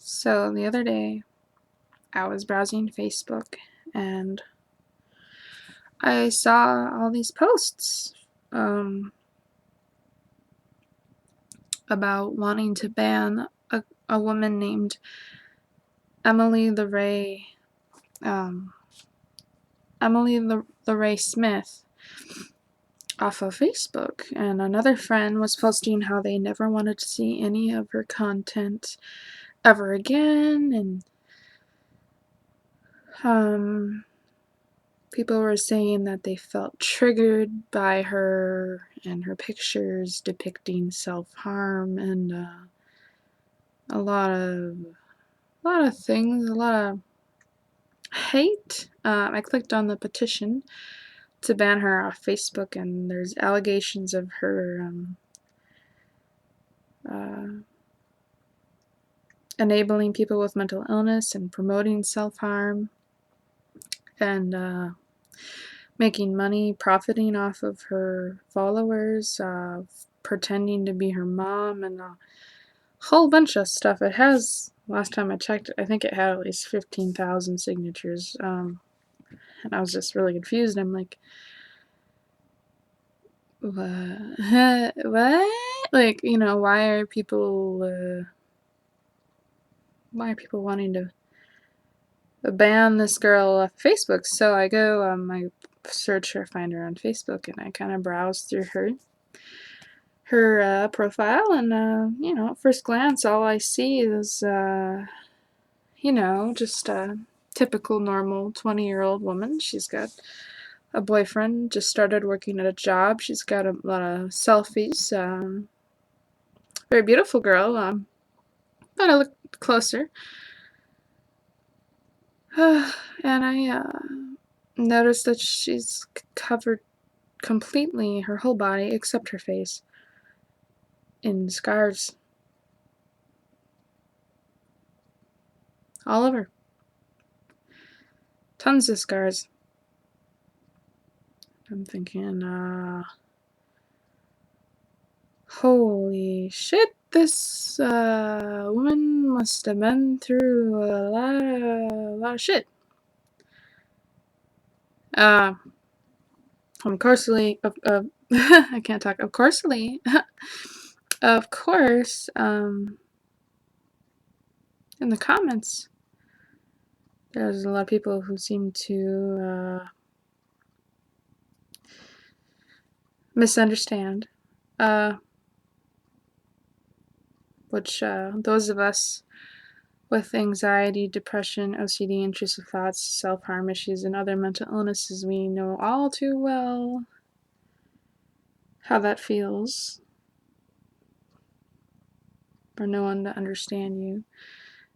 So the other day, I was browsing Facebook and I saw all these posts about wanting to ban a woman named Emilie LeRae, um, Emilie LeRae Smith off of Facebook. And another friend was posting how they never wanted to see any of her content ever again. And people were saying that they felt triggered by her and her pictures depicting self-harm and a lot of things, a lot of hate. I clicked on the petition to ban her off Facebook, and there's allegations of her enabling people with mental illness and promoting self-harm and making money, profiting off of her followers, pretending to be her mom, and a whole bunch of stuff. It has, last time I checked, I think it had at least 15,000 signatures, and I was just really confused. I'm like, what? What? Like, why are people wanting to ban this girl off Facebook? So I go, I search her, find her on Facebook, and I kind of browse through her profile, and at first glance, all I see is just a typical normal 20-year-old woman. She's got a boyfriend, just started working at a job. She's got a lot of selfies. Very beautiful girl. But I looked closer, and I noticed that she's covered completely, her whole body except her face, in scars all over. Tons of scars. I'm thinking, holy shit, this woman must have been through a lot of shit. Of coursely, I can't talk. Of coursely, of course. In the comments, there's a lot of people who seem to misunderstand. Which those of us with anxiety, depression, OCD, intrusive thoughts, self-harm issues, and other mental illnesses, we know all too well how that feels for no one to understand you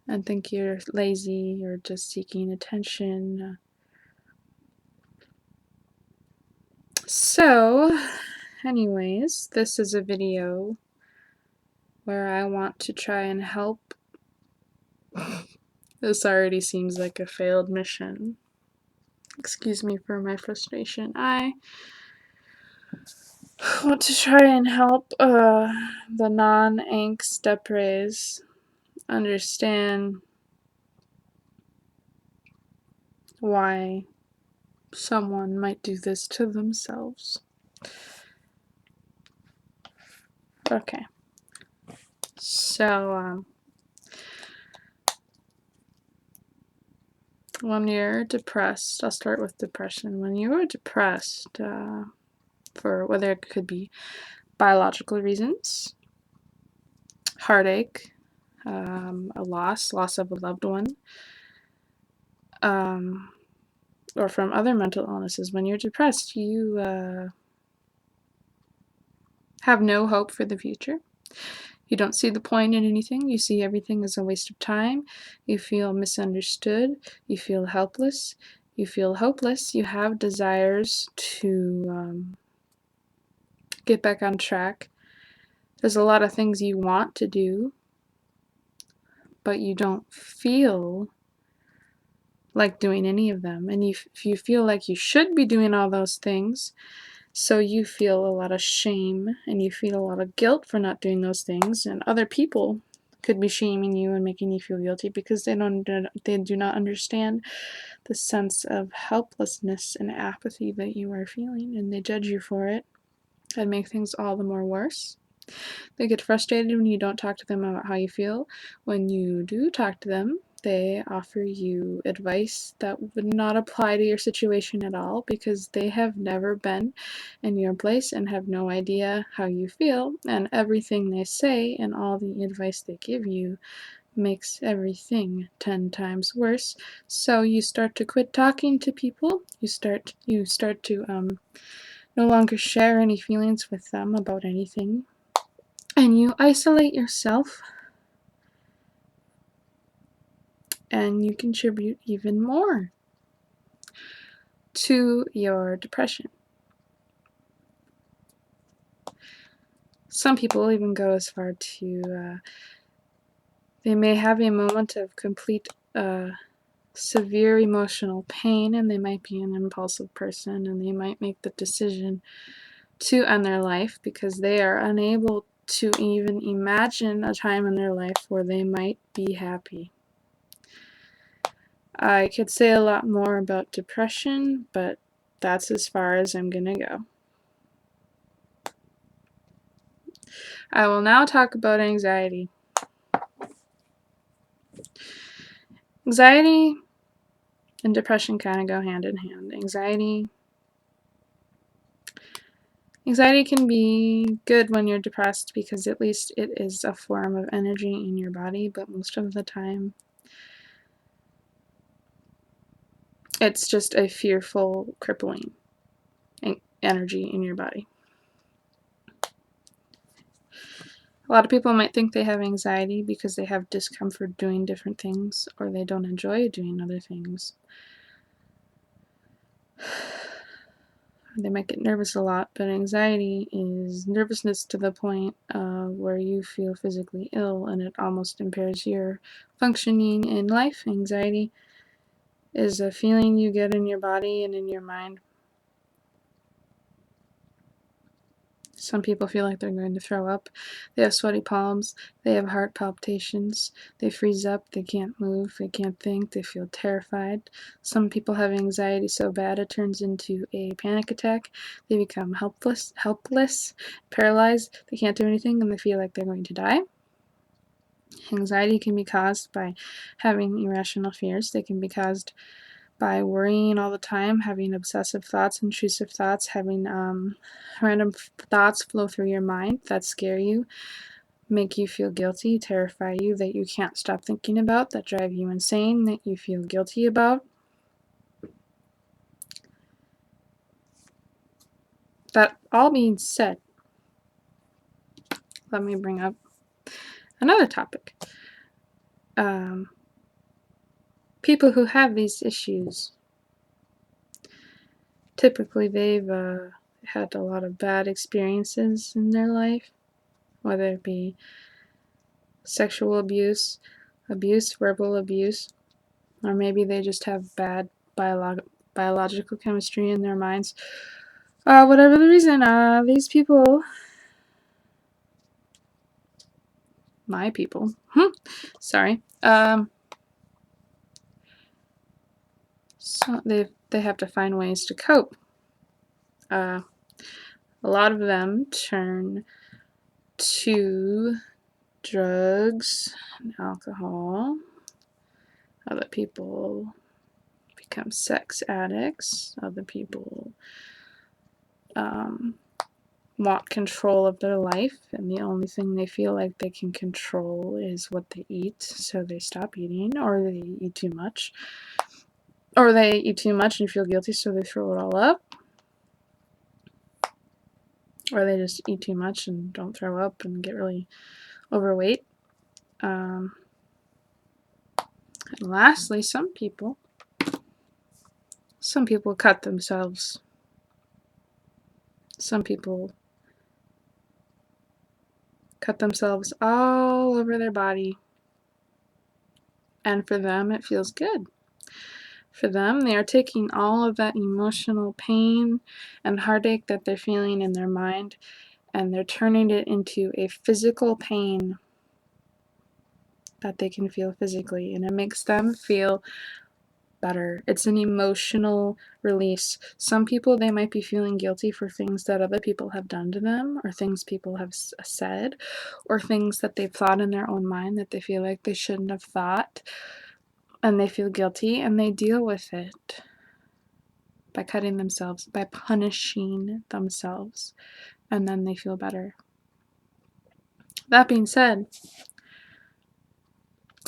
and think you're lazy or just seeking attention. So, anyways, this is a video where I want to try and help. This already seems like a failed mission. Excuse me for my frustration. I want to try and help the non-angst depres understand why someone might do this to themselves. Okay. So, when you're depressed, I'll start with depression. When you're depressed, for whether it could be biological reasons, heartache, a loss of a loved one, or from other mental illnesses, when you're depressed, you have no hope for the future. You don't see the point in anything. You see everything as a waste of time. You feel misunderstood. You feel helpless. You feel hopeless. You have desires to get back on track. There's a lot of things you want to do, but you don't feel like doing any of them. And if you feel like you should be doing all those things, so you feel a lot of shame and you feel a lot of guilt for not doing those things, and other people could be shaming you and making you feel guilty because they do not understand the sense of helplessness and apathy that you are feeling, and they judge you for it and make things all the more worse. They get frustrated when you don't talk to them about how you feel. When you do talk to them, they offer you advice that would not apply to your situation at all because they have never been in your place and have no idea how you feel, and everything they say and all the advice they give you makes everything 10 times worse. So you start to quit talking to people. You start to no longer share any feelings with them about anything, and you isolate yourself, and you contribute even more to your depression. Some people even go as far to they may have a moment of complete severe emotional pain, and they might be an impulsive person, and they might make the decision to end their life because they are unable to even imagine a time in their life where they might be happy. I could say a lot more about depression, but that's as far as I'm gonna go. I will now talk about anxiety. Anxiety and depression kind of go hand in hand. Anxiety can be good when you're depressed because at least it is a form of energy in your body, but most of the time it's just a fearful, crippling energy in your body. A lot of people might think they have anxiety because they have discomfort doing different things or they don't enjoy doing other things. They might get nervous a lot, but anxiety is nervousness to the point where you feel physically ill and it almost impairs your functioning in life. Anxiety is a feeling you get in your body and in your mind. Some people feel like they're going to throw up. They have sweaty palms. They have heart palpitations. They freeze up. They can't move. They can't think. They feel terrified. Some people have anxiety so bad it turns into a panic attack. They become helpless, paralyzed. They can't do anything and they feel like they're going to die. Anxiety can be caused by having irrational fears. They can be caused by worrying all the time, having obsessive thoughts, intrusive thoughts, having random thoughts flow through your mind that scare you, make you feel guilty, terrify you, that you can't stop thinking about, that drive you insane, that you feel guilty about. That all being said, let me bring up another topic. People who have these issues, typically they've had a lot of bad experiences in their life, whether it be sexual abuse, verbal abuse, or maybe they just have bad biological chemistry in their minds. Whatever the reason, these people, my people, sorry, so they have to find ways to cope. A lot of them turn to drugs and alcohol. Other people become sex addicts. Other people want control of their life, and the only thing they feel like they can control is what they eat, so they stop eating, or they eat too much. Or they eat too much and feel guilty, so they throw it all up. Or they just eat too much and don't throw up and get really overweight. And lastly, some people cut themselves. Some people cut themselves all over their body. And for them, it feels good. For them, they are taking all of that emotional pain and heartache that they're feeling in their mind, and they're turning it into a physical pain that they can feel physically, and it makes them feel better. It's an emotional release. Some people, they might be feeling guilty for things that other people have done to them, or things people have said, or things that they've thought in their own mind that they feel like they shouldn't have thought, and they feel guilty, and they deal with it by cutting themselves, by punishing themselves, and then they feel better. That being said,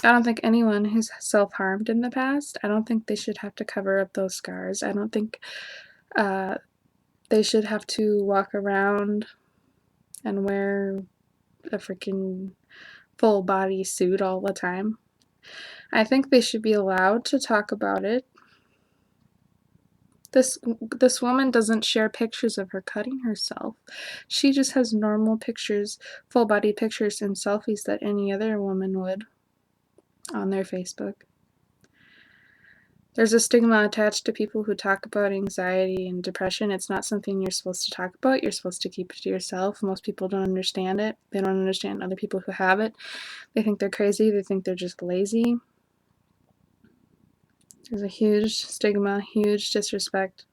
I don't think anyone who's self-harmed in the past, I don't think they should have to cover up those scars. I don't think they should have to walk around and wear a freaking full body suit all the time. I think they should be allowed to talk about it. This woman doesn't share pictures of her cutting herself. She just has normal pictures, full body pictures and selfies that any other woman would on their Facebook. There's a stigma attached to people who talk about anxiety and depression. It's not something you're supposed to talk about. You're supposed to keep it to yourself. Most people don't understand it. They don't understand other people who have it. They think they're crazy. They think they're just lazy. There's a huge stigma, huge disrespect.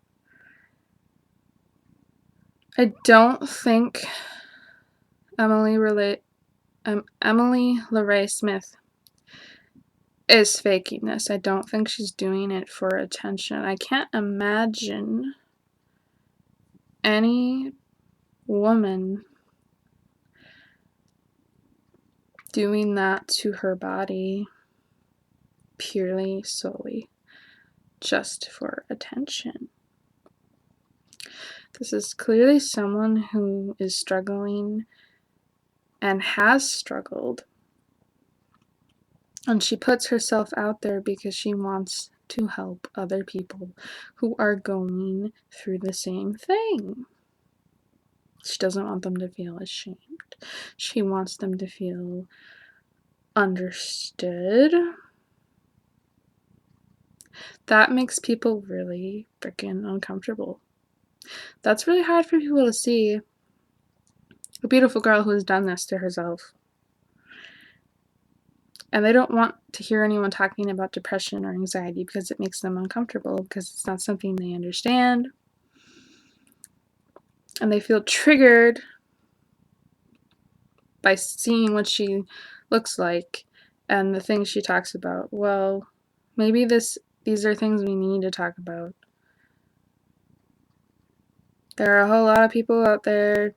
I don't think Emilie LeRae Smith is faking this. I don't think she's doing it for attention. I can't imagine any woman doing that to her body purely, solely, just for attention. This is clearly someone who is struggling and has struggled. And she puts herself out there because she wants to help other people who are going through the same thing. She doesn't want them to feel ashamed. She wants them to feel understood. That makes people really freaking uncomfortable. That's really hard for people to see. A beautiful girl who has done this to herself. And they don't want to hear anyone talking about depression or anxiety because it makes them uncomfortable, because it's not something they understand. And they feel triggered by seeing what she looks like and the things she talks about. Well, maybe these are things we need to talk about. There are a whole lot of people out there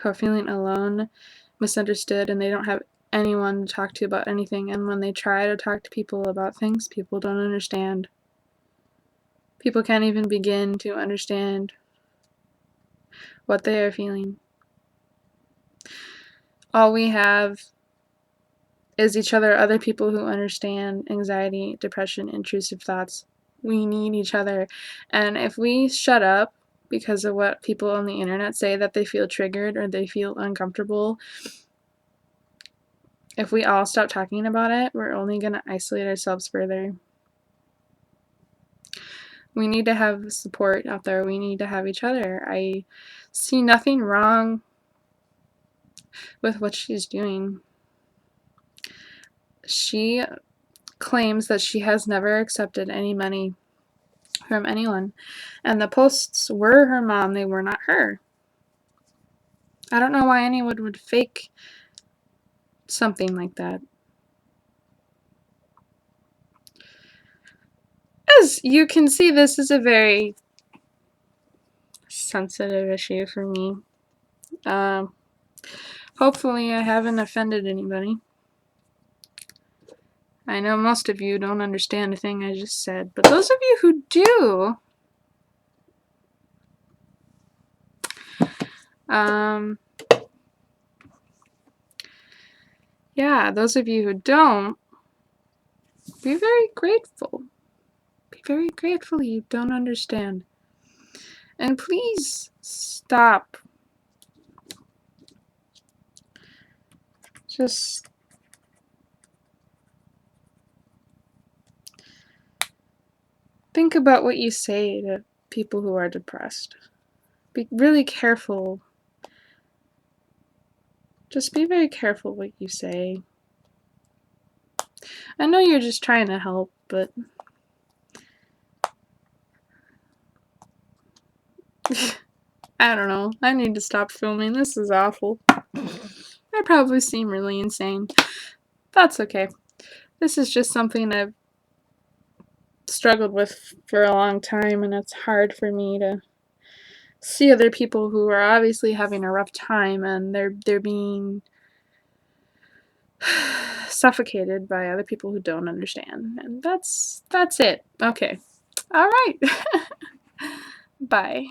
who are feeling alone, misunderstood, and they don't have anyone to talk to about anything. And when they try to talk to people about things, people don't understand. People can't even begin to understand what they are feeling. All we have is each other, other people who understand anxiety, depression, intrusive thoughts. We need each other. And if we shut up because of what people on the internet say, that they feel triggered or they feel uncomfortable, if we all stop talking about it, we're only going to isolate ourselves further. We need to have support out there. We need to have each other. I see nothing wrong with what she's doing. She claims that she has never accepted any money from anyone, and the posts were her mom, they were not her. I don't know why anyone would fake something like that. As you can see, this is a very sensitive issue for me. Hopefully I haven't offended anybody. I know most of you don't understand a thing I just said, but those of you who do, yeah, those of you who don't, be very grateful. Be very grateful you don't understand. And please stop. Just think about what you say to people who are depressed. Be really careful Just be very careful what you say. I know you're just trying to help, but I don't know. I need to stop filming. This is awful. I probably seem really insane. That's okay. This is just something I've struggled with for a long time, and it's hard for me to see other people who are obviously having a rough time and they're being suffocated by other people who don't understand. And that's it. Okay. All right. Bye.